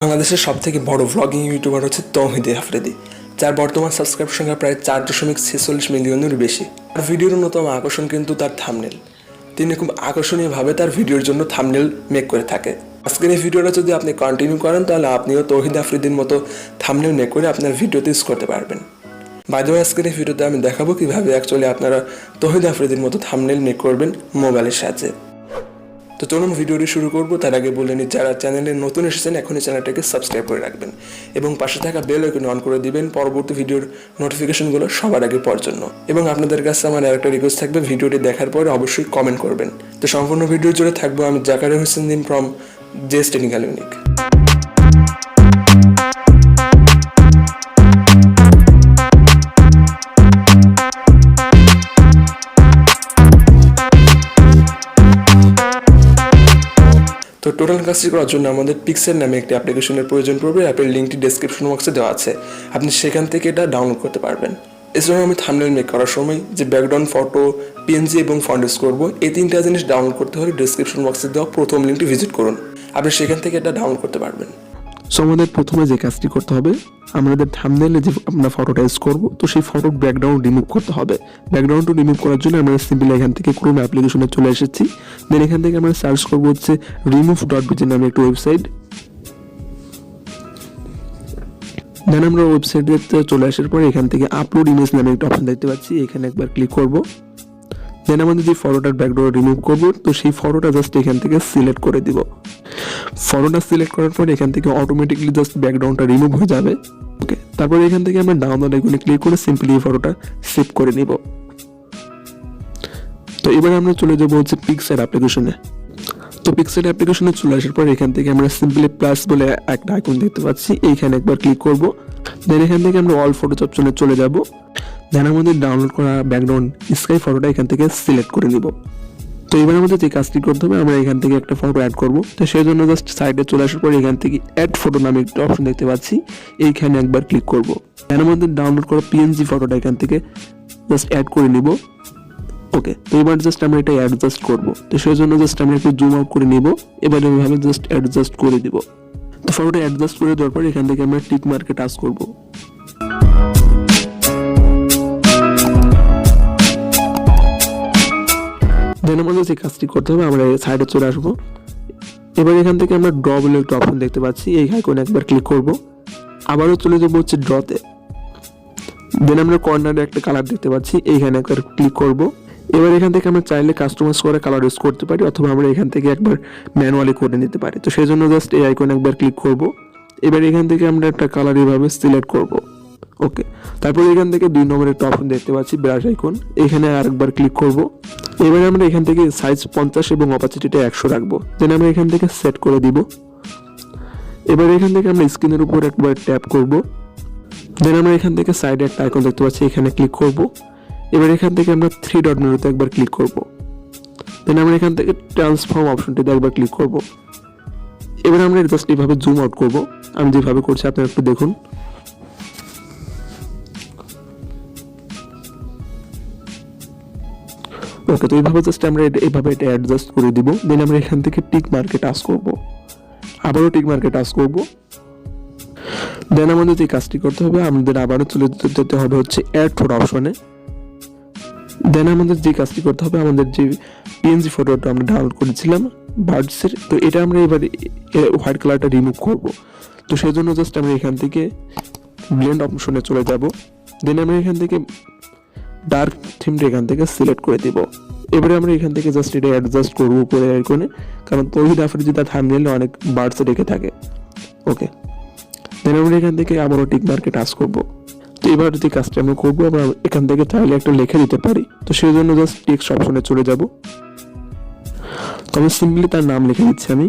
বাংলাদেশের সবথেকে বড় ব্লগিং ইউটিউবার হচ্ছে তৌহিদ আফ্রিদি, যার বর্তমান সাবস্ক্রাইব সংখ্যা প্রায় 4.46 মিলিয়নের বেশি। তার ভিডিওর অন্যতম আকর্ষণ কিন্তু তার থাম্বনেল। তিনি খুব আকর্ষণীয়ভাবে তার ভিডিওর জন্য থাম্বনেল মেক করে থাকে। আজকের এই ভিডিওটা যদি আপনি কন্টিনিউ করেন তাহলে আপনিও তৌহিদ আফ্রিদির মতো থাম্বনেল মেক করে আপনার ভিডিওতে ইউজ করতে পারবেন। বাই দ্য ওয়ে, আজকের এই ভিডিওতে আমি দেখাবো কিভাবে অ্যাকচুয়ালি আপনারা তৌহিদ আফ্রিদির মতো থাম্বনেল মেক করবেন মোবাইলের সাহায্যে। তো চলুন ভিডিওটি শুরু করব। তার আগে বলে নিই, যারা চ্যানেলে নতুন এসেছেন এখনই চ্যানেলটাকে সাবস্ক্রাইব করে রাখবেন এবং পাশে থাকা বেল আইকন অন করে দিবেন পরবর্তী ভিডিওর নোটিফিকেশনগুলো সবার আগে পাওয়ার জন্য। এবং আপনাদের কাছে আমার আরেকটা রিকোয়েস্ট থাকবে, ভিডিওটি দেখার পরে অবশ্যই কমেন্ট করবেন। তো সম্পূর্ণ ভিডিও জুড়ে থাকবো আমি জাকারিয়া হোসেন ফ্রম জেস টেকনিক্যাল ইউনিক। তো টোটাল কাজটি করার জন্য আমাদের পিক্সার নামে একটি অ্যাপ্লিকেশনের প্রয়োজন পড়বে। অ্যাপের লিঙ্কটি ডেসক্রিপশন বক্সে দেওয়া আছে, আপনি সেখান থেকে এটা ডাউনলোড করতে পারবেন। এছাড়াও আমি থাম্বনেল মেক করার সময় যে ব্যাকগ্রাউন্ড ফটো, পিএনজি এবং ফন্ট ইউজ করবো, এই তিনটা জিনিস ডাউনলোড করতে হলে ডেসক্রিপশন বক্সে দেওয়া প্রথম লিঙ্কটি ভিজিট করুন, আপনি সেখান থেকে এটা ডাউনলোড করতে পারবেন। সো আমাদের প্রথমে যে কাজটি করতে হবে, আমাদের থাম্বনেলে যে আমরা ফটোটা ইউজ করবো, তো সেই ফটোর ব্যাকগ্রাউন্ড রিমুভ করতে হবে। ব্যাকগ্রাউন্ড রিমুভ করার জন্য আমরা সিম্পলি এখান থেকে ক্রোম অ্যাপ্লিকেশনে চলে এসেছি। দেন এখান থেকে আমরা সার্চ করবো হচ্ছে remove.bg নামে একটা ওয়েবসাইট। দেন আমরা ওয়েবসাইটে চলে আসার পরে এখান থেকে আপলোড ইমেজ নামে একটা অপশন দেখতে পাচ্ছি, এখানে একবার ক্লিক করবো। দেন আমাদের যে ফটোটার ব্যাকগ্রাউন্ড রিমুভ করবো, তো সেই ফটোটা জাস্ট এখান থেকে সিলেক্ট করে দিব। ফটোটা সিলেক্ট করার পর এখান থেকে অটোমেটিকলি জাস্ট ব্যাকগ্রাউন্ডটা রিমুভ হয়ে যাবে। ওকে, তারপরে এখান থেকে আমরা ডাউনলোড আইকনে ক্লিক করে সিম্পলি এই ফটোটা সেভ করে নিব। তো এবার আমরা চলে যাব হচ্ছে পিক্সার অ্যাপ্লিকেশনে। তো পিক্সার অ্যাপ্লিকেশনে চলে আসার পর এখান থেকে আমরা সিম্পলি প্লাস বলে একটা আইকন দেখতে পাচ্ছি, এইখানে একবার ক্লিক করব। দেন এখান থেকে আমরা অল ফটোজ অপশনে চলে যাব। দেন আমাদের ডাউনলোড করা ব্যাকগ্রাউন্ড স্কাই ফটোটা এখান থেকে সিলেক্ট করে নিব। তো এবার আমাদের যে কাজটি করতে হবে, আমরা এখান থেকে একটা ফটো অ্যাড করব। তো সেই জন্য জাস্ট সাইডে চলে আসার পর এখান থেকে অ্যাড ফটো নামে একটা অপশন দেখতে পাচ্ছি, এইখানে একবার ক্লিক করব। দেন আমাদের ডাউনলোড করা পিএনজি ফটোটা এখান থেকে জাস্ট অ্যাড করে নিব। ওকে, তো এবার জাস্ট আমরা এটা অ্যাডজাস্ট করব। তো সেই জন্য জাস্ট আমরা একটু জুম আউট করে নিব। এবার এইভাবে জাস্ট অ্যাডজাস্ট করে দিব। তো ফটোটা অ্যাডজাস্ট করে দেওয়ার পর এখান থেকে আমরা টিক মার্কে টাচ করব। দেন আমাদের যে কাজটি করতে হবে, আমরা সাইডে চলে আসবো। এবার এখান থেকে আমরা ড্র বলে একটা অপশন দেখতে পাচ্ছি, এই আইকনে একবার ক্লিক করব। আবারও চলে যাবো হচ্ছে ড্রতে। দেন আমরা কর্নারে একটা কালার দেখতে পাচ্ছি, এইখানে একবার ক্লিক করব। এবার এখান থেকে আমরা চাইলে কাস্টমাইজ করে কালার ইউজ করতে পারি, অথবা আমরা এখান থেকে একবার ম্যানুয়ালি করে নিতে পারি। তো সেই জন্য জাস্ট এই আইকনে একবার ক্লিক করব। এবার এখান থেকে আমরা একটা কালার এইভাবে সিলেক্ট করব। ওকে, তারপর এখান থেকে 2 নম্বরের একটা অপশন দেখতে পাচ্ছি, ব্রাশ আইকন, এখানে আরেকবার ক্লিক করব। এবারে আমরা এখান থেকে সাইজ 50 এবং অপাসিটিটা 100 রাখবো। দেন আমরা এখান থেকে সেট করে দিব। এবার এখান থেকে আমরা স্ক্রিনের উপর একবার ট্যাপ করব। দেন আমরা এখান থেকে সাইডে একটা আইকন দেখতে পাচ্ছি, এখানে ক্লিক করব। এবার এখান থেকে আমরা 3 ডট মেনুতে একবার ক্লিক করব। দেন আমরা এখান থেকে ট্রান্সফর্ম অপশনটিতে একবার ক্লিক করব। এবার আমরা জাস্ট এইভাবে জুম আউট করব, আমি যেভাবে করছি আপনারা একটু দেখুন। ওকে, তো এইভাবে জাস্ট আমরা এইভাবে এটা অ্যাডজাস্ট করে দিব। দেন আমরা এখান থেকে টিক মার্কে টাচ করব, আবারও টিক মার্কে টাচ করব। দেন আমাদের যে কাজটি করতে হবে, আমাদের আবারও চলে যেতে হবে হচ্ছে অ্যাড ফটো অপশনে। দেন আমাদের যে কাজটি করতে হবে, আমাদের যে পিএনজি ফটোটা আমরা ডাউনলোড করেছিলাম বার্ডসের, তো এটা আমরা এবার হোয়াইট কালারটা রিমুভ করব। তো সেই জন্য জাস্ট আমরা এখান থেকে ব্লেন্ড অপশনে চলে যাব। দেন আমরা এখান থেকে ডার্ক থিমটা এখান থেকে সিলেক্ট করে দিব। এবারে আমরা এখান থেকে জাস্ট এটা অ্যাডজাস্ট করবো উপরে আইকনে, কারণ তৌহিদ আফ্রিদি তার থাম্বনেলে অনেক বার্ডস রেখে থাকে। ওকে, দেন আমরা এখান থেকে আবারও টিক মার্কে টাচ করবো। তো এবার যে কাজটা আমরা করবো, আমরা এখান থেকে চাইলে একটা লিখে দিতে পারি। তো সেই জন্য জাস্ট টেক্সট অপশনে চলে যাব। তো আমি সিম্পলি তার নাম লিখে দিচ্ছি আমি।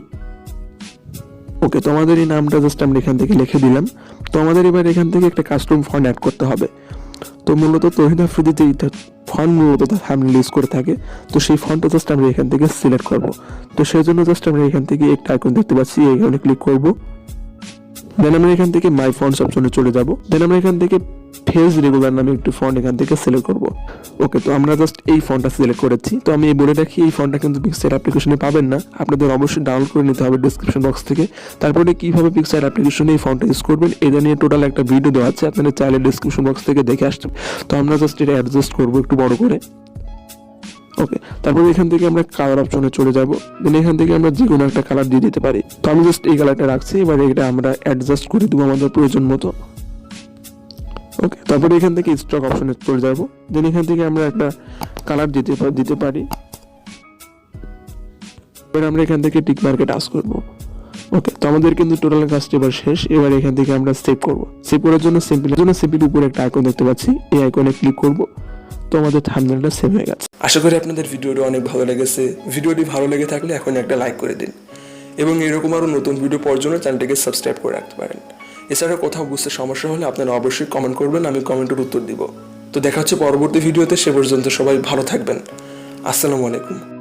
ওকে, তো আমাদের এই নামটা জাস্ট আমরা এখান থেকে লিখে দিলাম। তো আমাদের এবার এখান থেকে একটা কাস্টম ফন্ট অ্যাড করতে হবে। তো মূলত তৌহিদ আফ্রিদি যে ফন্ট মূলত তার থাম্বনেল ইউজ করে থাকে, তো সেই ফন্টটা জাস্ট আমরা এখান থেকে সিলেক্ট করব। তো সেই জন্য জাস্ট আমরা এখান থেকে একটা আইকন দেখতে পাচ্ছি, এইখানে ক্লিক করব। দেন আমরা এখান থেকে মাই ফন্টস অপশনে চলে যাব। দেন আমরা এখান থেকে ফেজ রেগুলার নামে একটি ফন্ট এখান থেকে সিলেক্ট করব। ওকে, তো আমরা জাস্ট এই ফন্টটা সিলেক্ট করেছি। তো আমি বলে রাখি এই ফন্টটা কিন্তু পিক্সার্ট অ্যাপ্লিকেশনে পাবেন না, আপনাদের অবশ্যই ডাউনলোড করে নিতে হবে ডিসক্রিপশন বক্স থেকে। তারপরে কীভাবে পিক্সার্ট অ্যাপ্লিকেশনে এই ফন্টটা ইউজ করবেন এটা নিয়ে টোটাল একটা ভিডিও দেওয়া আছে, আপনাদের চাইলে ডিসক্রিপশন বক্স থেকে দেখে আসতে। তো আমরা জাস্ট এটা অ্যাডজাস্ট করবো একটু বড় করে। ওকে, তারপরে এখান থেকে আমরা কালার অপশনে চলে যাব। দেন এখান থেকে আমরা যে কোনো একটা কালার দিয়ে দিতে পারি। তো আমি জাস্ট এই কালারটা রাখছি, এবার এটা আমরা অ্যাডজাস্ট করে দেবো আমাদের প্রয়োজন মতো। ওকে, তারপরে এখান থেকে স্টক অপশনে চলে যাব। দেন এখান থেকে আমরা একটা কালার দিতে পারি। এবার আমরা এখান থেকে টিক মার্কে টাচ করব। ওকে, তো আমাদের কিন্তু টোটাল কাজটি এবার শেষ। এবার এখান থেকে আমরা সেভ করব। সেভ করার জন্য সিম্পলি উপরে একটা আইকন দেখতে পাচ্ছি, এই আইকনে ক্লিক করব। তো আমাদের থাম্বনেলটা সেভ হয়ে গেছে। আশা করি আপনাদের ভিডিওটি অনেক ভালো লেগেছে। ভিডিওটি ভালো লেগে থাকলে এখন একটা লাইক করে দিন এবং এরকম আরও নতুন ভিডিও পাওয়ার জন্য চ্যানেলটিকে সাবস্ক্রাইব করে রাখতে পারেন। এছাড়া কোথাও বুঝতে সমস্যা হলে আপনারা অবশ্যই কমেন্ট করবেন, আমি কমেন্টের উত্তর দিব। তো দেখা হচ্ছে পরবর্তী ভিডিওতে, সে পর্যন্ত সবাই ভালো থাকবেন। আসসালামু আলাইকুম।